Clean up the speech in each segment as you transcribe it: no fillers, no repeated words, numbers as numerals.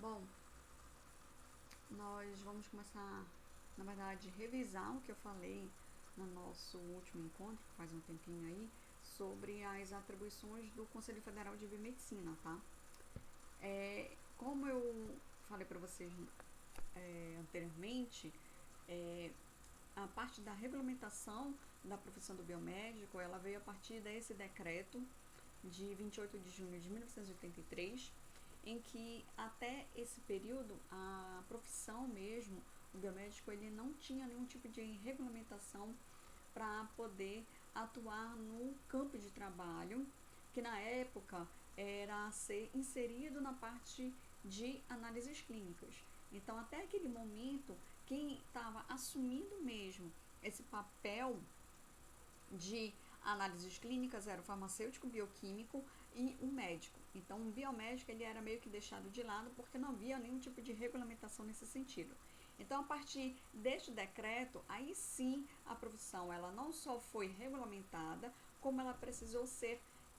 Bom, nós vamos começar, na verdade, revisar o que eu falei no nosso último encontro, que faz um tempinho aí, sobre as atribuições do Conselho Federal de Biomedicina, tá? Como eu falei para vocês anteriormente, a parte da regulamentação da profissão do biomédico, ela veio a partir desse decreto de 28 de junho de 1983, em que até esse período a profissão mesmo, o biomédico, ele não tinha nenhum tipo de regulamentação para poder atuar no campo de trabalho, que na época era ser inserido na parte de análises clínicas. Então, até aquele momento, quem estava assumindo mesmo esse papel de análises clínicas era o farmacêutico bioquímico e o médico. Então, o biomédico ele era meio que deixado de lado porque não havia nenhum tipo de regulamentação nesse sentido. Então, a partir deste decreto, aí sim a profissão ela não só foi regulamentada, como ela precisou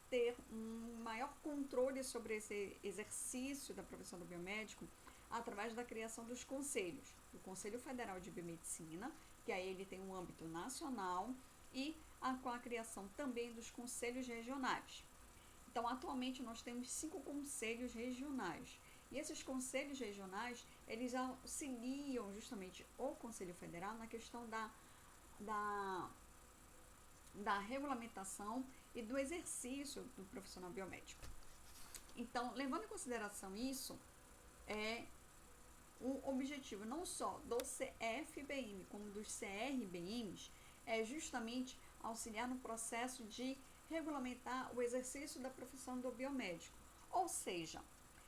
ter um maior controle sobre esse exercício da profissão do biomédico através da criação dos conselhos, do Conselho Federal de Biomedicina, que aí ele tem um âmbito nacional, e com a criação também dos conselhos regionais. Então, atualmente nós temos 5 conselhos regionais. E esses conselhos regionais, eles auxiliam justamente o Conselho Federal na questão da regulamentação e do exercício do profissional biomédico. Então, levando em consideração isso, o objetivo não só do CFBM como dos CRBMs é justamente auxiliar no processo de regulamentar o exercício da profissão do biomédico. Ou seja,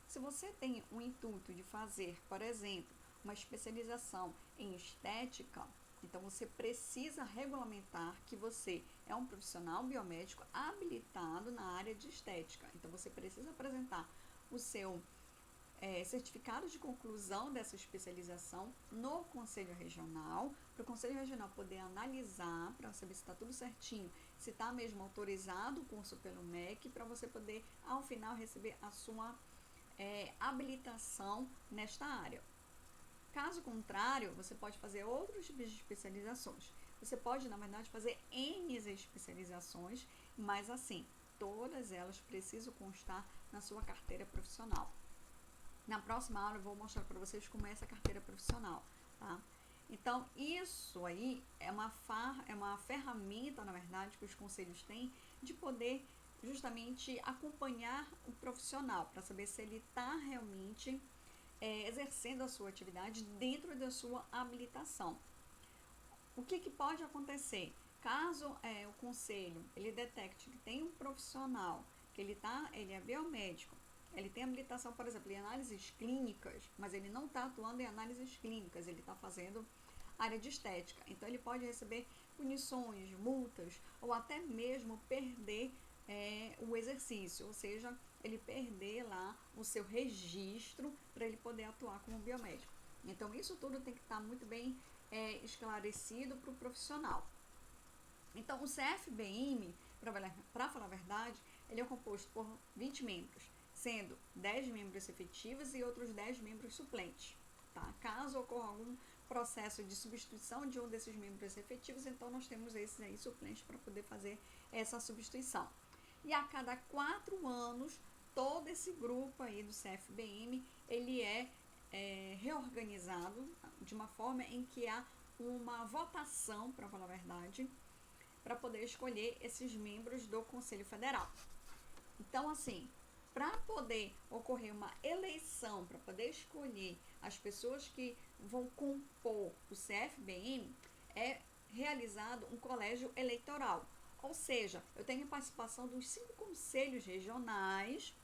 se você tem o intuito de fazer, por exemplo, uma especialização em estética, então você precisa regulamentar que você é um profissional biomédico habilitado na área de estética. Então você precisa apresentar o seu certificado de conclusão dessa especialização no Conselho Regional, para o Conselho Regional poder analisar, para saber se está tudo certinho, se está mesmo autorizado o curso pelo MEC, para você poder, ao final, receber a sua habilitação nesta área. Caso contrário, você pode fazer outros tipos de especializações. Você pode, na verdade, fazer N especializações, mas assim, todas elas precisam constar na sua carteira profissional. Na próxima aula eu vou mostrar para vocês como é essa carteira profissional, tá? Então, isso aí é uma ferramenta, na verdade, que os conselhos têm de poder justamente acompanhar o profissional para saber se ele está realmente exercendo a sua atividade dentro da sua habilitação. O que pode acontecer? Caso o conselho ele detecte que tem um profissional, que ele é biomédico, ele tem habilitação, por exemplo, em análises clínicas, mas ele não está atuando em análises clínicas, ele está fazendo área de estética. Então, ele pode receber punições, multas, ou até mesmo perder o exercício, ou seja, ele perder lá o seu registro para ele poder atuar como biomédico. Então, isso tudo tem que estar muito bem esclarecido para o profissional. Então, o CFBM, para falar a verdade, ele é composto por 20 membros, sendo 10 membros efetivos e outros 10 membros suplentes. Tá? Caso ocorra algum processo de substituição de um desses membros efetivos, então nós temos esses aí suplentes para poder fazer essa substituição. E a cada 4 anos, todo esse grupo aí do CFBM, ele é reorganizado de uma forma em que há uma votação, para falar a verdade, para poder escolher esses membros do Conselho Federal. Então, assim, para poder ocorrer uma eleição, para poder escolher as pessoas que vão compor o CFBM, é realizado um colégio eleitoral. Ou seja, eu tenho participação dos 5 conselhos regionais,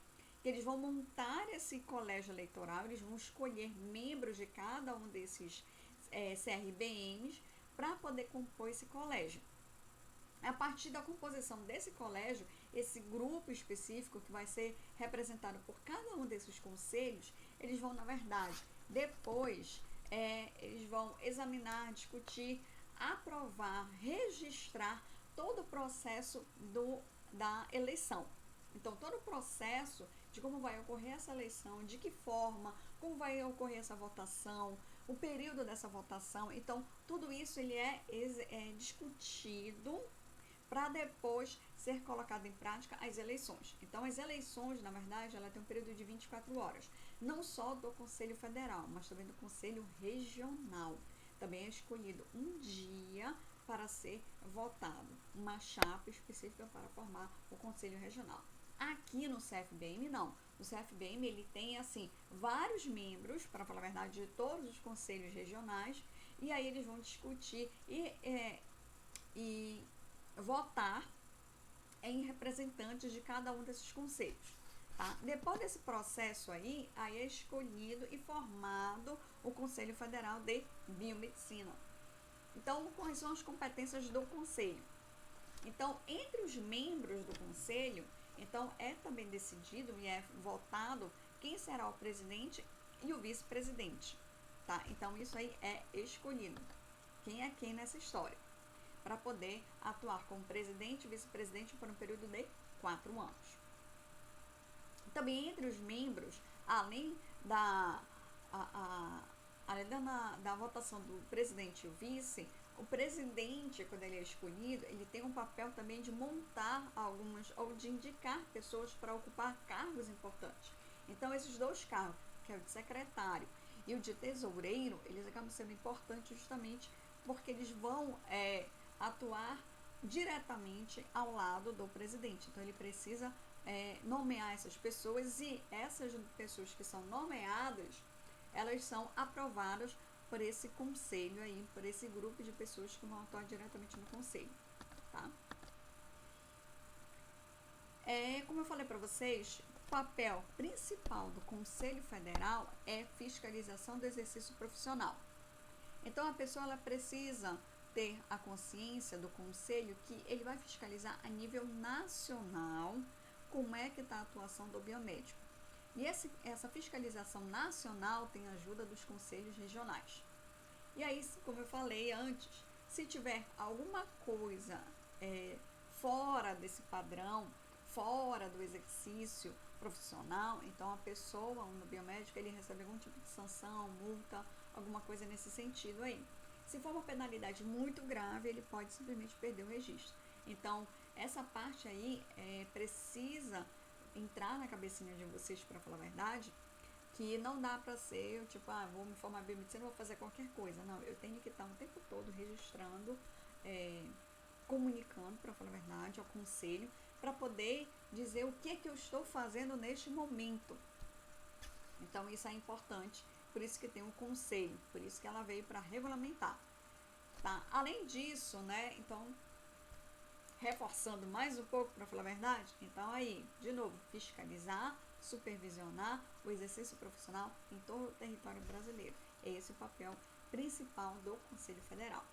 que eles vão montar esse colégio eleitoral, eles vão escolher membros de cada um desses CRBMs para poder compor esse colégio. A partir da composição desse colégio, esse grupo específico que vai ser representado por cada um desses conselhos, eles vão, na verdade, depois eles vão examinar, discutir, aprovar, registrar todo o processo da eleição. Então, todo o processo de de como vai ocorrer essa eleição, de que forma, como vai ocorrer essa votação, o período dessa votação. Então, tudo isso ele é discutido para depois ser colocado em prática as eleições. Então, as eleições, na verdade, ela tem um período de 24 horas, não só do Conselho Federal, mas também do Conselho Regional. Também é escolhido um dia para ser votado, uma chapa específica para formar o Conselho Regional. Aqui no CFBM, não. O CFBM, ele tem, assim, vários membros, para falar a verdade, de todos os conselhos regionais, e aí eles vão discutir e votar em representantes de cada um desses conselhos. Tá? Depois desse processo aí é escolhido e formado o Conselho Federal de Biomedicina. Então, quais são as competências do conselho? Então, entre os membros do conselho, então é também decidido e é votado quem será o presidente e o vice-presidente. Tá? Então, isso aí é escolhido. Quem é quem nessa história? Para poder atuar como presidente e vice-presidente por um período de 4 anos. Também entre os membros, além da votação do presidente e o vice, o presidente, quando ele é escolhido, ele tem um papel também de montar algumas, ou de indicar pessoas para ocupar cargos importantes. Então, esses 2 cargos, que é o de secretário e o de tesoureiro, eles acabam sendo importantes justamente porque eles vão atuar diretamente ao lado do presidente. Então, ele precisa nomear essas pessoas, e essas pessoas que são nomeadas, elas são aprovadas por esse conselho aí, por esse grupo de pessoas que vão atuar diretamente no conselho, tá? Como eu falei para vocês, o papel principal do Conselho Federal é fiscalização do exercício profissional. Então, a pessoa ela precisa ter a consciência do conselho que ele vai fiscalizar a nível nacional como é que está a atuação do biomédico. E essa fiscalização nacional tem a ajuda dos conselhos regionais. E aí, como eu falei antes, se tiver alguma coisa fora desse padrão, fora do exercício profissional, então a pessoa, no biomédico, ele recebe algum tipo de sanção, multa, alguma coisa nesse sentido aí. Se for uma penalidade muito grave, ele pode simplesmente perder o registro. Então, essa parte aí precisa entrar na cabecinha de vocês, para falar a verdade, que não dá para ser, tipo, vou me formar em biomedicina, vou fazer qualquer coisa. Não, eu tenho que estar o tempo todo registrando, comunicando, para falar a verdade, ao conselho, para poder dizer o que eu estou fazendo neste momento. Então, isso é importante, por isso que tem um conselho, por isso que ela veio para regulamentar. Tá? Além disso, né, então, reforçando mais um pouco, para falar a verdade, então aí, de novo, fiscalizar, supervisionar o exercício profissional em todo o território brasileiro. Esse é o papel principal do Conselho Federal.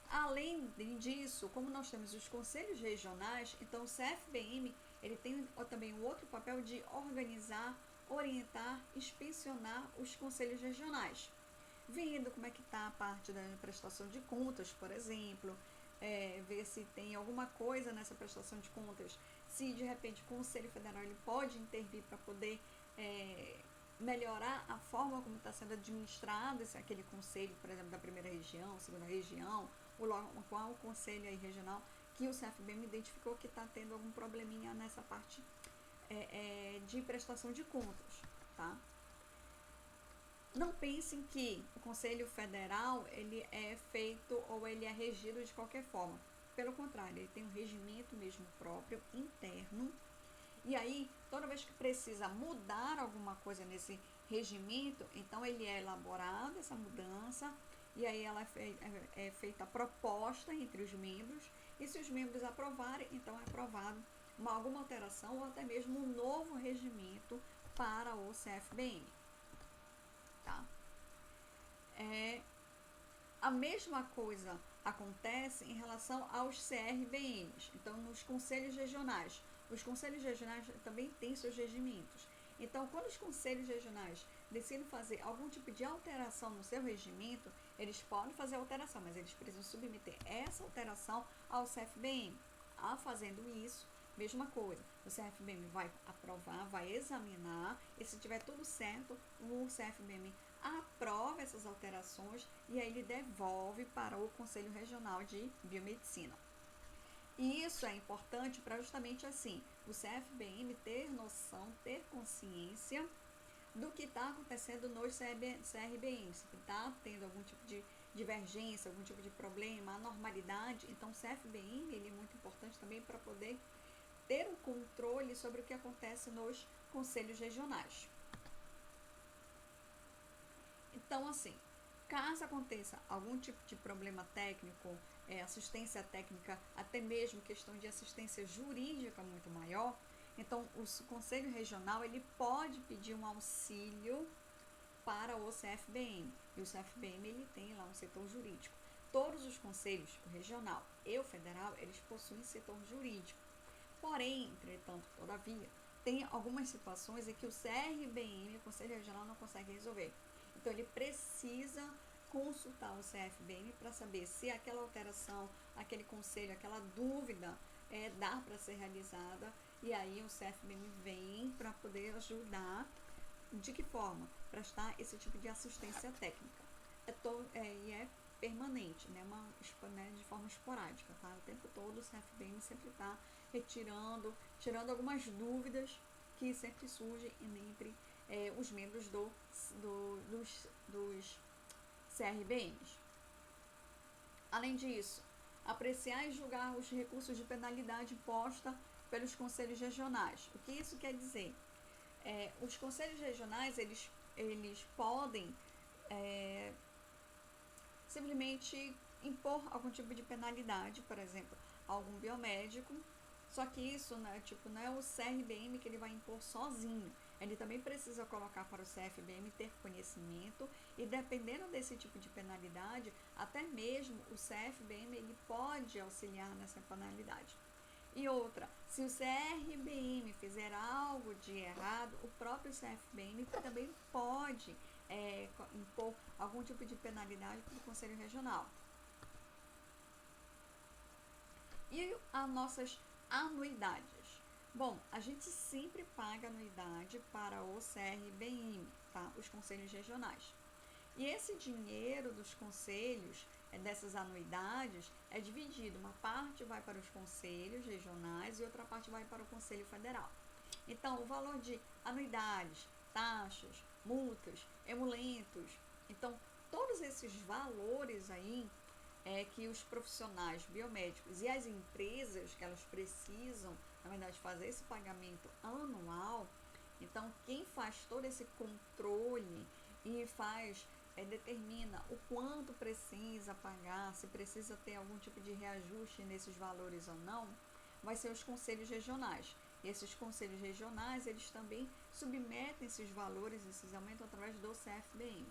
Além disso, como nós temos os conselhos regionais, então o CFBM ele tem também um outro papel de organizar, orientar, inspecionar os conselhos regionais, vendo como é que está a parte da prestação de contas, por exemplo, ver se tem alguma coisa nessa prestação de contas, se de repente o Conselho Federal ele pode intervir para poder melhorar a forma como está sendo administrado aquele conselho, por exemplo, da primeira região, segunda região, qual o conselho aí regional que o CFBM identificou que está tendo algum probleminha nessa parte de prestação de contas, tá? Não pensem que o Conselho Federal ele é feito ou ele é regido de qualquer forma. Pelo contrário, ele tem um regimento mesmo próprio, interno. E aí, toda vez que precisa mudar alguma coisa nesse regimento, então ele é elaborado, essa mudança, e aí ela é feita a proposta entre os membros, e se os membros aprovarem, então é aprovado alguma alteração ou até mesmo um novo regimento para o CFBM. Tá? A mesma coisa acontece em relação aos CRBMs, então nos conselhos regionais. Os conselhos regionais também têm seus regimentos. Então, quando os conselhos regionais decidem fazer algum tipo de alteração no seu regimento, eles podem fazer alteração, mas eles precisam submeter essa alteração ao CFBM. Fazendo isso, mesma coisa. O CFBM vai aprovar, vai examinar, e se tiver tudo certo, o CFBM aprova essas alterações e aí ele devolve para o Conselho Regional de Biomedicina. E isso é importante para justamente assim, o CFBM ter noção, ter consciência do que está acontecendo nos CRBMs, se está tendo algum tipo de divergência, algum tipo de problema, anormalidade. Então o CFBM ele é muito importante também para poder ter um controle sobre o que acontece nos conselhos regionais. Então, assim, caso aconteça algum tipo de problema técnico, assistência técnica, até mesmo questão de assistência jurídica muito maior, então o Conselho Regional ele pode pedir um auxílio para o CFBM, e o CFBM ele tem lá um setor jurídico. Todos os conselhos, o regional e o federal, eles possuem setor jurídico. Porém, entretanto, todavia, tem algumas situações em que o CRBM, o Conselho Regional, não consegue resolver. Então, ele precisa consultar o CFBM para saber se aquela alteração, aquele conselho, aquela dúvida dá para ser realizada. E aí, o CFBM vem para poder ajudar. De que forma? Prestar esse tipo de assistência técnica. E é permanente, né? De forma esporádica, tá? O tempo todo o CFBM sempre está tirando algumas dúvidas que sempre surgem entre os membros dos CRBMs. Além disso, apreciar e julgar os recursos de penalidade imposta pelos conselhos regionais. O que isso quer dizer? Os conselhos regionais, eles podem simplesmente impor algum tipo de penalidade, por exemplo, a algum biomédico, só que isso, né, não é o CRBM que ele vai impor sozinho. Ele também precisa colocar para o CFBM ter conhecimento e, dependendo desse tipo de penalidade, até mesmo o CFBM ele pode auxiliar nessa penalidade. E outra, se o CRBM fizer algo de errado, o próprio CFBM também pode impor algum tipo de penalidade para o Conselho Regional. E as nossas anuidades? Bom, a gente sempre paga anuidade para o CRBM, tá? Os conselhos regionais. E esse dinheiro dos conselhos, dessas anuidades, é dividido. Uma parte vai para os conselhos regionais e outra parte vai para o Conselho Federal. Então, o valor de anuidades, taxas, multas, emulentos, então, todos esses valores aí que os profissionais biomédicos e as empresas que elas precisam, na verdade, fazer esse pagamento anual. Então, quem faz todo esse controle e determina o quanto precisa pagar, se precisa ter algum tipo de reajuste nesses valores ou não, vai ser os conselhos regionais. E esses conselhos regionais, eles também submetem esses valores, esses aumentos através do CFBM.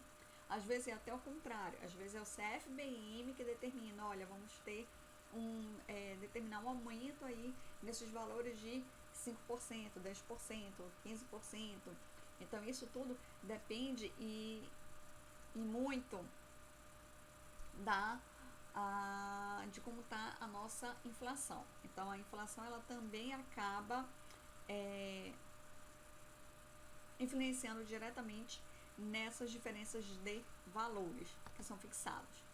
Às vezes é até o contrário, às vezes é o CFBM que determina, olha, vamos ter determinar um aumento aí nesses valores de 5%, 10%, 15%. Então, isso tudo depende e muito de como está a nossa inflação. Então, a inflação ela também acaba influenciando diretamente nessas diferenças de valores que são fixados.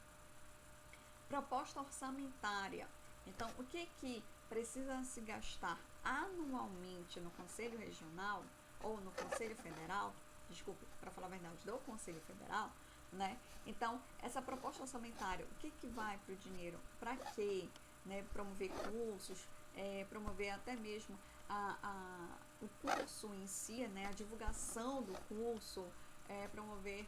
Proposta orçamentária. Então, o que precisa se gastar anualmente no Conselho Regional ou no Conselho Federal, desculpe, para falar a verdade, do Conselho Federal, né? Então, essa proposta orçamentária, o que vai para o dinheiro? Para quê? Né? Promover cursos, promover até mesmo o curso em si, né? A divulgação do curso, promover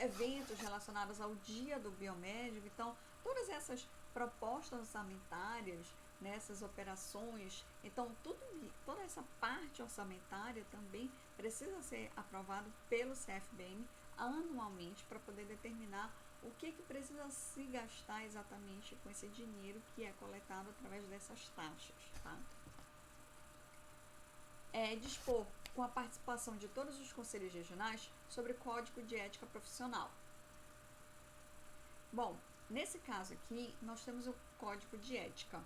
eventos relacionados ao dia do biomédico. Então, todas essas propostas orçamentárias, nessas operações, então toda essa parte orçamentária também precisa ser aprovado pelo CFBM anualmente para poder determinar o que precisa se gastar exatamente com esse dinheiro que é coletado através dessas taxas, tá? Dispor com a participação de todos os conselhos regionais sobre o Código de Ética Profissional. Bom, nesse caso aqui, nós temos o Código de Ética,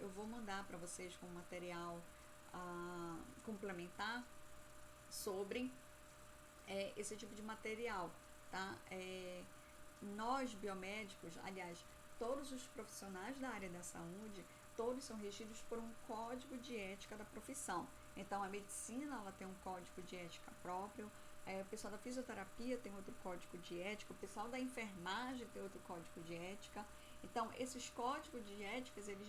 eu vou mandar para vocês com material complementar sobre esse tipo de material, tá? Nós biomédicos, aliás, todos os profissionais da área da saúde, todos são regidos por um código de ética da profissão. Então, a medicina, ela tem um código de ética próprio, o pessoal da fisioterapia tem outro código de ética, o pessoal da enfermagem tem outro código de ética. Então, esses códigos de éticas, eles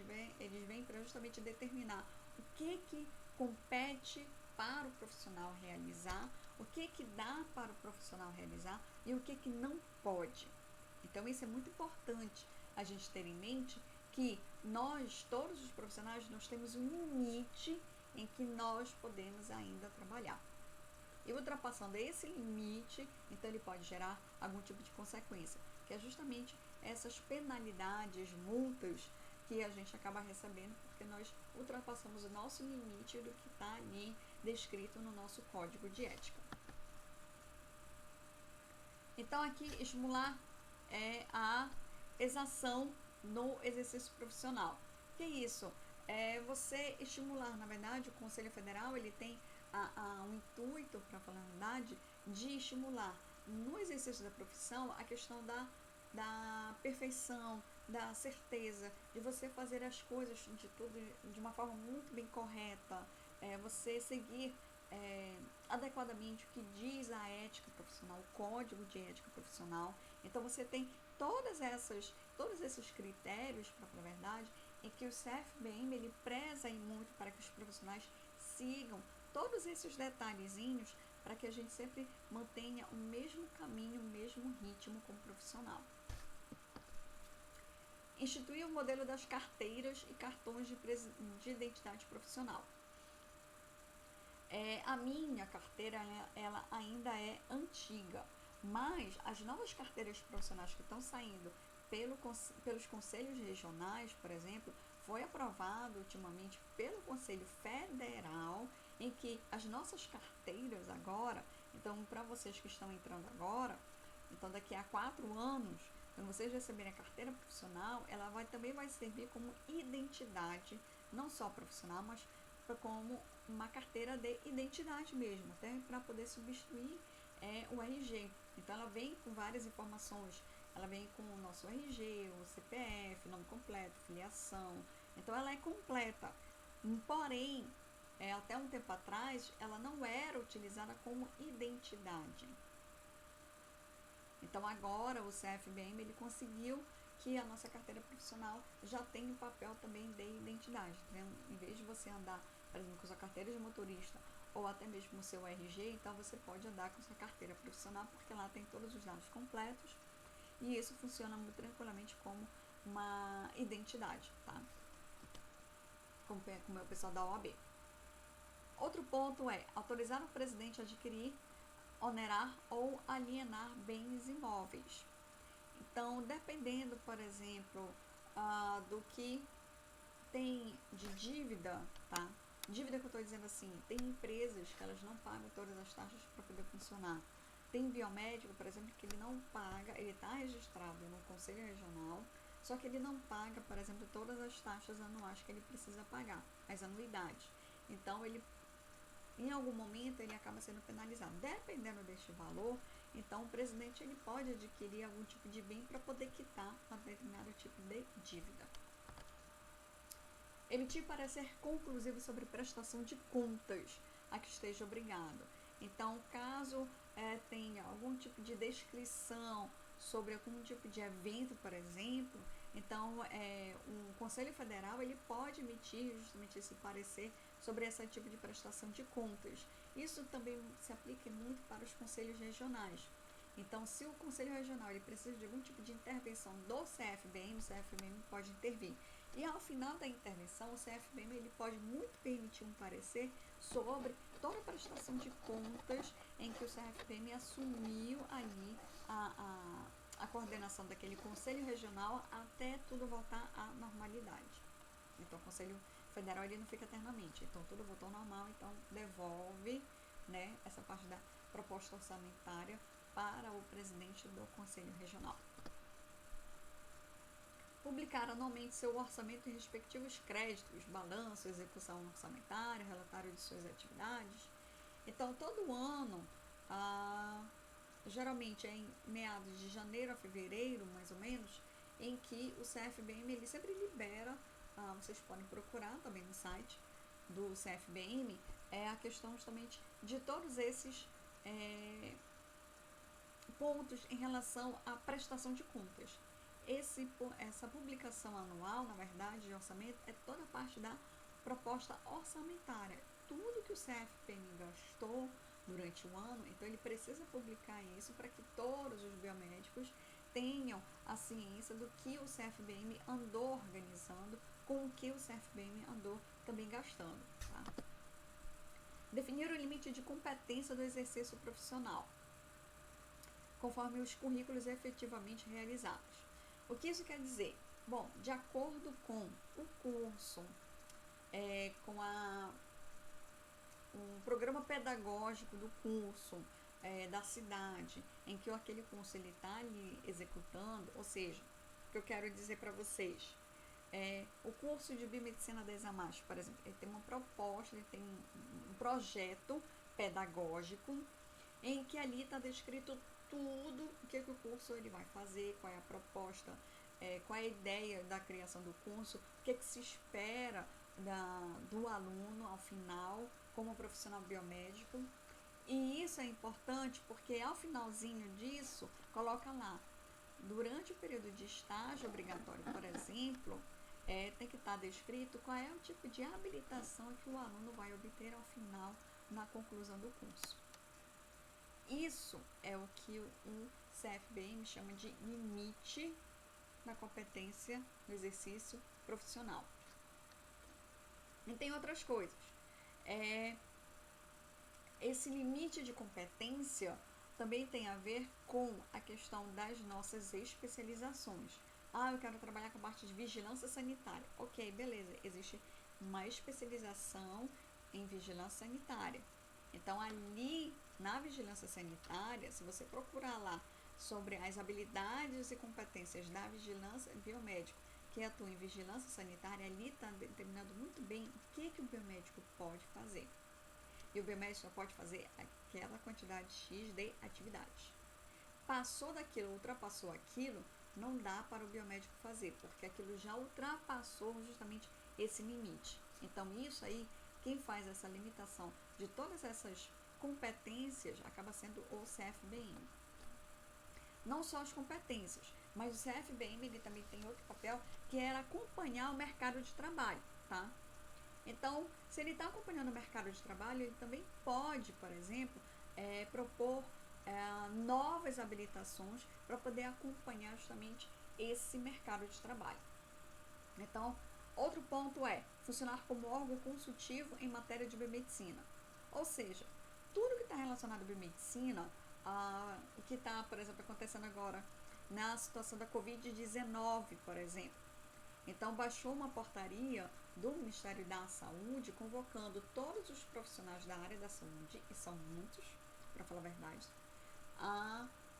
vêm para justamente determinar o que compete para o profissional realizar, o que dá para o profissional realizar e o que não pode. Então, isso é muito importante a gente ter em mente, que nós, todos os profissionais, nós temos um limite em que nós podemos ainda trabalhar. E ultrapassando esse limite, então ele pode gerar algum tipo de consequência, que é justamente essas penalidades, multas que a gente acaba recebendo porque nós ultrapassamos o nosso limite do que está ali descrito no nosso código de ética. Então, aqui, estimular a exação no exercício profissional. Que é isso? Você estimular, na verdade, o Conselho Federal, ele tem um intuito, para falar a verdade, de estimular no exercício da profissão a questão da perfeição, da certeza, de você fazer as coisas de tudo de uma forma muito bem correta, você seguir adequadamente o que diz a ética profissional, o código de ética profissional. Então, você tem todos esses critérios, para falar a verdade, em que o CFBM ele preza muito para que os profissionais sigam todos esses detalhezinhos para que a gente sempre mantenha o mesmo caminho, o mesmo ritmo como profissional. Instituir o modelo das carteiras e cartões de identidade profissional. A minha carteira, ela ainda é antiga, mas as novas carteiras profissionais que estão saindo pelos conselhos regionais, por exemplo, foi aprovado ultimamente pelo Conselho Federal, em que as nossas carteiras agora, então para vocês que estão entrando agora, então daqui a 4 anos, quando vocês receberem a carteira profissional, ela também vai servir como identidade, não só profissional, mas como uma carteira de identidade mesmo, até para poder substituir o RG. Então ela vem com várias informações, ela vem com o nosso RG, o CPF, nome completo, filiação, então ela é completa, porém, até um tempo atrás, ela não era utilizada como identidade. Então agora o CFBM ele conseguiu que a nossa carteira profissional já tenha o papel também de identidade. Então, em vez de você andar, por exemplo, com sua carteira de motorista ou até mesmo o seu RG, então você pode andar com sua carteira profissional porque lá tem todos os dados completos e isso funciona muito tranquilamente como uma identidade, tá? Como é o pessoal da OAB. Outro ponto é autorizar o presidente a adquirir, onerar ou alienar bens imóveis. Então, dependendo, por exemplo, do que tem de dívida, tá? Dívida que eu estou dizendo assim, tem empresas que elas não pagam todas as taxas para poder funcionar. Tem biomédico, por exemplo, que ele não paga, ele está registrado no Conselho Regional, só que ele não paga, por exemplo, todas as taxas anuais que ele precisa pagar, as anuidades. Então, ele, em algum momento, ele acaba sendo penalizado. Dependendo deste valor, então o presidente ele pode adquirir algum tipo de bem para poder quitar um determinado tipo de dívida. Emitir parecer conclusivo sobre prestação de contas a que esteja obrigado. Então, caso tenha algum tipo de descrição sobre algum tipo de evento, por exemplo, então o Conselho Federal ele pode emitir justamente esse parecer sobre esse tipo de prestação de contas. Isso também se aplica muito para os conselhos regionais. Então, se o Conselho Regional ele precisa de algum tipo de intervenção do CFBM, o CFBM pode intervir. E ao final da intervenção, o CFBM ele pode muito bem emitir um parecer sobre toda a prestação de contas em que o CFBM assumiu ali a coordenação daquele Conselho Regional até tudo voltar à normalidade. Então, o Conselho Federal ele não fica eternamente. Então, tudo voltou ao normal, então devolve, né, essa parte da proposta orçamentária para o presidente do Conselho Regional. publicar anualmente seu orçamento e respectivos créditos, balanço, execução orçamentária, relatório de suas atividades. Então, todo ano, geralmente é em meados de janeiro a fevereiro, mais ou menos, em que o CFBM ele sempre libera, vocês podem procurar também no site do CFBM, a questão justamente de todos esses pontos em relação à prestação de contas. Essa publicação anual, na verdade, de orçamento, é toda a parte da proposta orçamentária. Tudo que o CFBM gastou durante o ano, então ele precisa publicar isso para que todos os biomédicos tenham a ciência do que o CFBM andou organizando, com o que o CFBM andou também gastando. Tá? Definir o limite de competência do exercício profissional, conforme os currículos efetivamente realizados. O que isso quer dizer? Bom, de acordo com o curso, com o programa pedagógico do curso, da cidade, em que aquele curso está ali executando, ou seja, o que eu quero dizer para vocês, o curso de biomedicina da ESAMAS, por exemplo, ele tem uma proposta, ele tem um projeto pedagógico, em que ali está descrito tudo o que o curso ele vai fazer, qual é a proposta, qual é a ideia da criação do curso, o que se espera do aluno ao final, como profissional biomédico. E isso é importante porque ao finalzinho disso, coloca lá, durante o período de estágio obrigatório, por exemplo, tem que estar descrito qual é o tipo de habilitação que o aluno vai obter ao final, na conclusão do curso. Isso é o que o CFBM chama de limite da competência no exercício profissional. E tem outras coisas. Esse limite de competência também tem a ver com a questão das nossas especializações. Eu quero trabalhar com a parte de vigilância sanitária. Ok, beleza, existe uma especialização em vigilância sanitária. Então, ali na vigilância sanitária, se você procurar lá sobre as habilidades e competências da vigilância biomédico que atua em vigilância sanitária, ali está determinado muito bem o que o biomédico pode fazer. E o biomédico só pode fazer aquela quantidade X de atividades. Passou daquilo, ultrapassou aquilo, não dá para o biomédico fazer, porque aquilo já ultrapassou justamente esse limite. Então, isso aí, quem faz essa limitação de todas essas competências acaba sendo o CFBM. Não só as competências, mas o CFBM ele também tem outro papel, que era acompanhar o mercado de trabalho, tá? Então, se ele está acompanhando o mercado de trabalho, ele também pode, por exemplo, propor novas habilitações para poder acompanhar justamente esse mercado de trabalho. Então, outro ponto é funcionar como órgão consultivo em matéria de biomedicina. Ou seja, tudo que está relacionado à biomedicina, o que está, por exemplo, acontecendo agora na situação da Covid-19, por exemplo. Então, baixou uma portaria do Ministério da Saúde convocando todos os profissionais da área da saúde, e são muitos, para falar a verdade,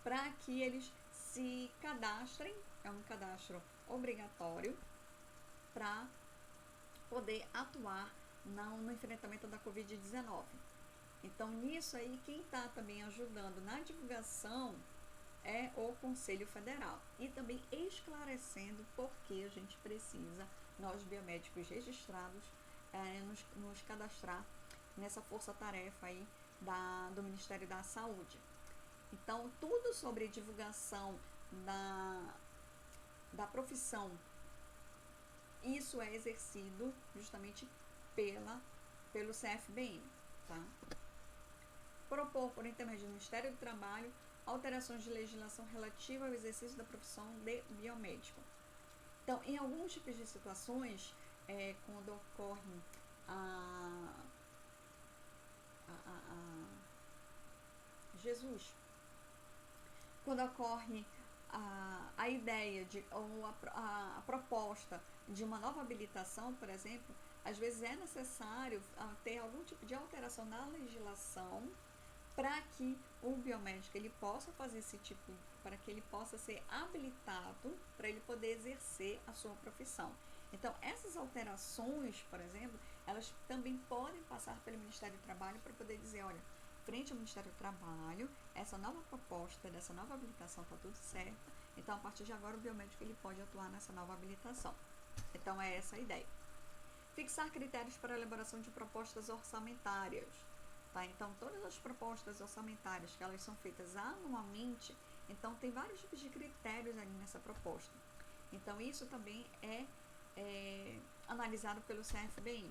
para que eles se cadastrem, é um cadastro obrigatório, para poder atuar no enfrentamento da Covid-19. Então, nisso aí, quem está também ajudando na divulgação é o Conselho Federal. E também esclarecendo por que a gente precisa, nós biomédicos registrados, nos cadastrar nessa força-tarefa aí do Ministério da Saúde. Então, tudo sobre divulgação da profissão, isso é exercido justamente pelo CFBM, tá? Propor, por intermédio do Ministério do Trabalho, alterações de legislação relativa ao exercício da profissão de biomédico. Então, em alguns tipos de situações, quando ocorre quando ocorre a ideia ou a proposta de uma nova habilitação, por exemplo, às vezes é necessário ter algum tipo de alteração na legislação para que o biomédico ele possa fazer esse tipo, para que ele possa ser habilitado para ele poder exercer a sua profissão. Então, essas alterações, por exemplo, elas também podem passar pelo Ministério do Trabalho para poder dizer, olha, frente ao Ministério do Trabalho, essa nova proposta, dessa nova habilitação está tudo certo, então a partir de agora o biomédico ele pode atuar nessa nova habilitação. Então, é essa a ideia. Fixar critérios para a elaboração de propostas orçamentárias. Tá? Então, todas as propostas orçamentárias que elas são feitas anualmente, então tem vários tipos de critérios ali nessa proposta. Então, isso também é analisado pelo CFBM.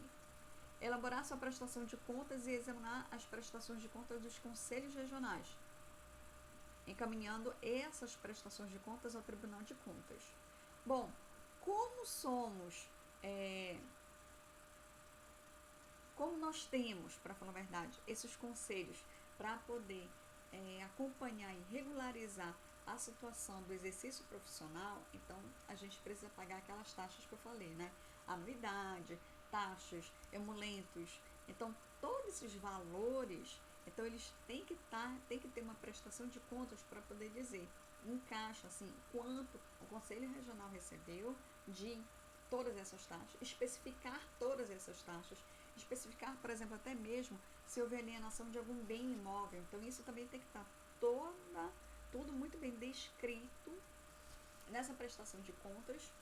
Elaborar sua prestação de contas e examinar as prestações de contas dos conselhos regionais, encaminhando essas prestações de contas ao Tribunal de Contas. Bom, como nós temos, para falar a verdade, esses conselhos para poder acompanhar e regularizar a situação do exercício profissional, então a gente precisa pagar aquelas taxas que eu falei, né? Anuidade, taxas, emulentos. Então, todos esses valores, então eles têm que ter uma prestação de contas para poder dizer, encaixa assim, quanto o Conselho Regional recebeu de todas essas taxas, especificar todas essas taxas, especificar, por exemplo, até mesmo se houver alienação de algum bem imóvel. Então, isso também tem que estar tudo muito bem descrito nessa prestação de contas,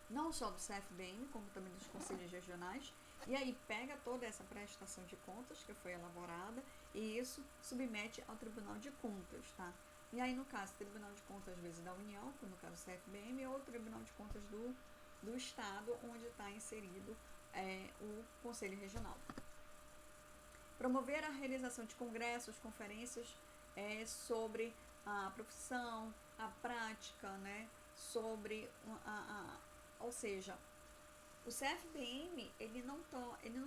não só do CFBM, como também dos conselhos regionais, e aí pega toda essa prestação de contas que foi elaborada e isso submete ao Tribunal de Contas, tá? E aí, no caso, Tribunal de Contas, às vezes, da União, no caso do CFBM, ou Tribunal de Contas do Estado, onde está inserido o Conselho Regional. Promover a realização de congressos, conferências sobre a profissão, a prática, né? Sobre ou seja, o CFBM ele não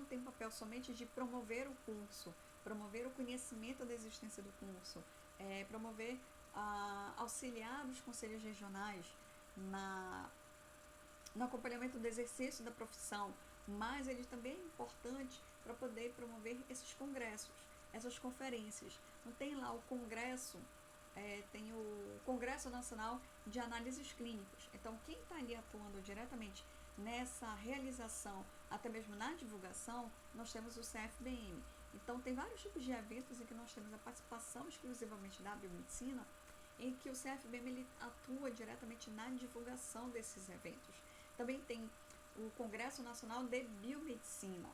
tem papel somente de promover o curso, promover o conhecimento da existência do curso, promover, auxiliar os conselhos regionais no acompanhamento do exercício da profissão, mas ele também é importante para poder promover esses congressos, essas conferências. Não tem lá o congresso, tem o Congresso Nacional de Análises Clínicas. Então, quem está ali atuando diretamente nessa realização, até mesmo na divulgação, nós temos o CFBM. Então, tem vários tipos de eventos em que nós temos a participação exclusivamente da biomedicina, em que o CFBM ele atua diretamente na divulgação desses eventos. Também tem o Congresso Nacional de Biomedicina.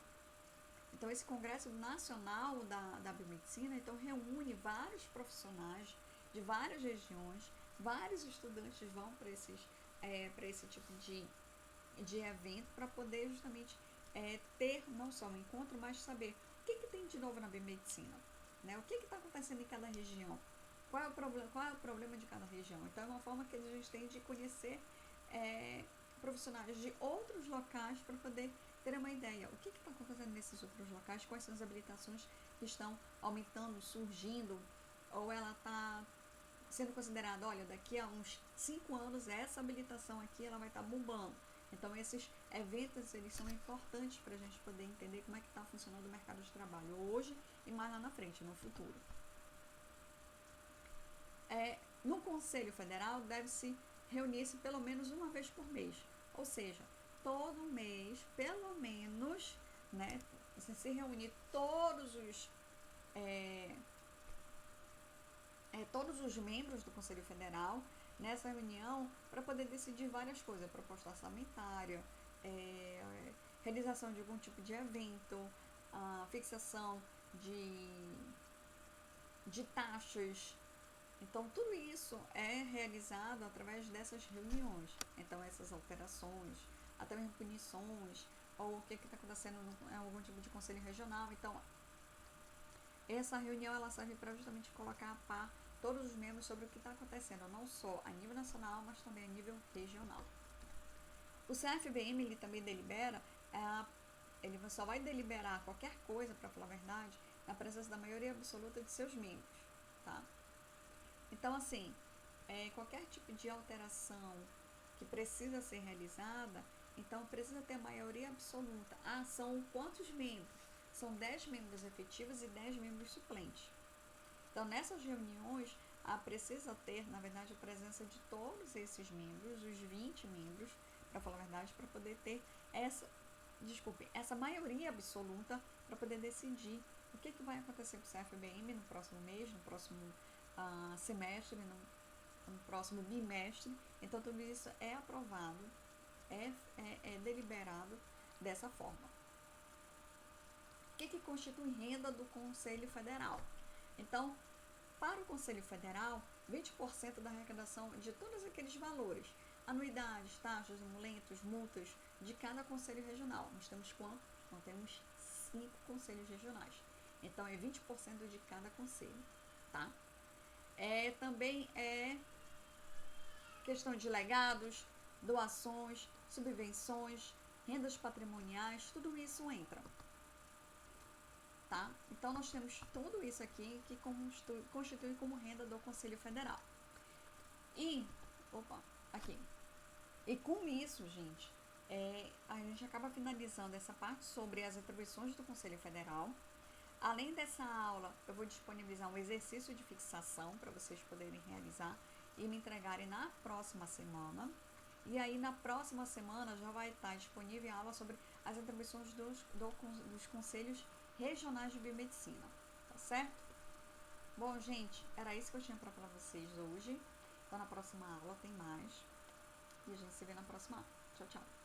Então, esse Congresso Nacional da Biomedicina, então, reúne vários profissionais de várias regiões, vários estudantes vão para esse tipo de evento para poder justamente ter não só um encontro, mas saber o que tem de novo na biomedicina, né? O que está acontecendo em cada região, qual é o problema de cada região. Então, é uma forma que a gente tem de conhecer profissionais de outros locais para poder ter uma ideia. O que está acontecendo nesses outros locais? Quais são as habilitações que estão aumentando, surgindo? Ou ela está sendo considerada, olha, daqui a uns 5 anos, essa habilitação aqui ela vai estar bombando. Então, esses eventos, eles são importantes para a gente poder entender como é que está funcionando o mercado de trabalho hoje e mais lá na frente, no futuro. No Conselho Federal, deve-se reunir-se pelo menos uma vez por mês. Ou seja, todo mês, pelo menos, né, se reunir todos os membros do Conselho Federal nessa reunião para poder decidir várias coisas, proposta orçamentária, realização de algum tipo de evento, fixação de taxas. Então, tudo isso é realizado através dessas reuniões. Então, essas alterações, até mesmo punições, ou o que está acontecendo em algum tipo de conselho regional. Então, essa reunião ela serve para justamente colocar a par todos os membros sobre o que está acontecendo, não só a nível nacional, mas também a nível regional. O CFBM ele também delibera, ele só vai deliberar qualquer coisa, para falar a verdade, na presença da maioria absoluta de seus membros, tá? Então, assim, qualquer tipo de alteração que precisa ser realizada, então precisa ter maioria absoluta. São quantos membros? São 10 membros efetivos e 10 membros suplentes. Então, nessas reuniões, precisa ter, na verdade, a presença de todos esses membros, os 20 membros, para falar a verdade, para poder ter essa maioria absoluta para poder decidir o que vai acontecer com o CFBM no próximo mês, no próximo semestre, no próximo bimestre. Então, tudo isso é aprovado, é deliberado dessa forma. O que constitui renda do Conselho Federal? Então, para o Conselho Federal, 20% da arrecadação de todos aqueles valores, anuidades, taxas, emulentos, multas, de cada conselho regional. Nós temos quantos? Nós temos 5 conselhos regionais. Então, é 20% de cada conselho, tá? Também é questão de legados, doações, subvenções, rendas patrimoniais, tudo isso entra. Tá? Então, nós temos tudo isso aqui que constitui como renda do Conselho Federal. E com isso, gente, a gente acaba finalizando essa parte sobre as atribuições do Conselho Federal. Além dessa aula, eu vou disponibilizar um exercício de fixação para vocês poderem realizar e me entregarem na próxima semana. E aí, na próxima semana, já vai estar disponível a aula sobre as atribuições dos conselhos regionais de biomedicina, tá certo? Bom, gente, era isso que eu tinha para falar pra vocês hoje. Então, na próxima aula tem mais. E a gente se vê na próxima aula. Tchau, tchau.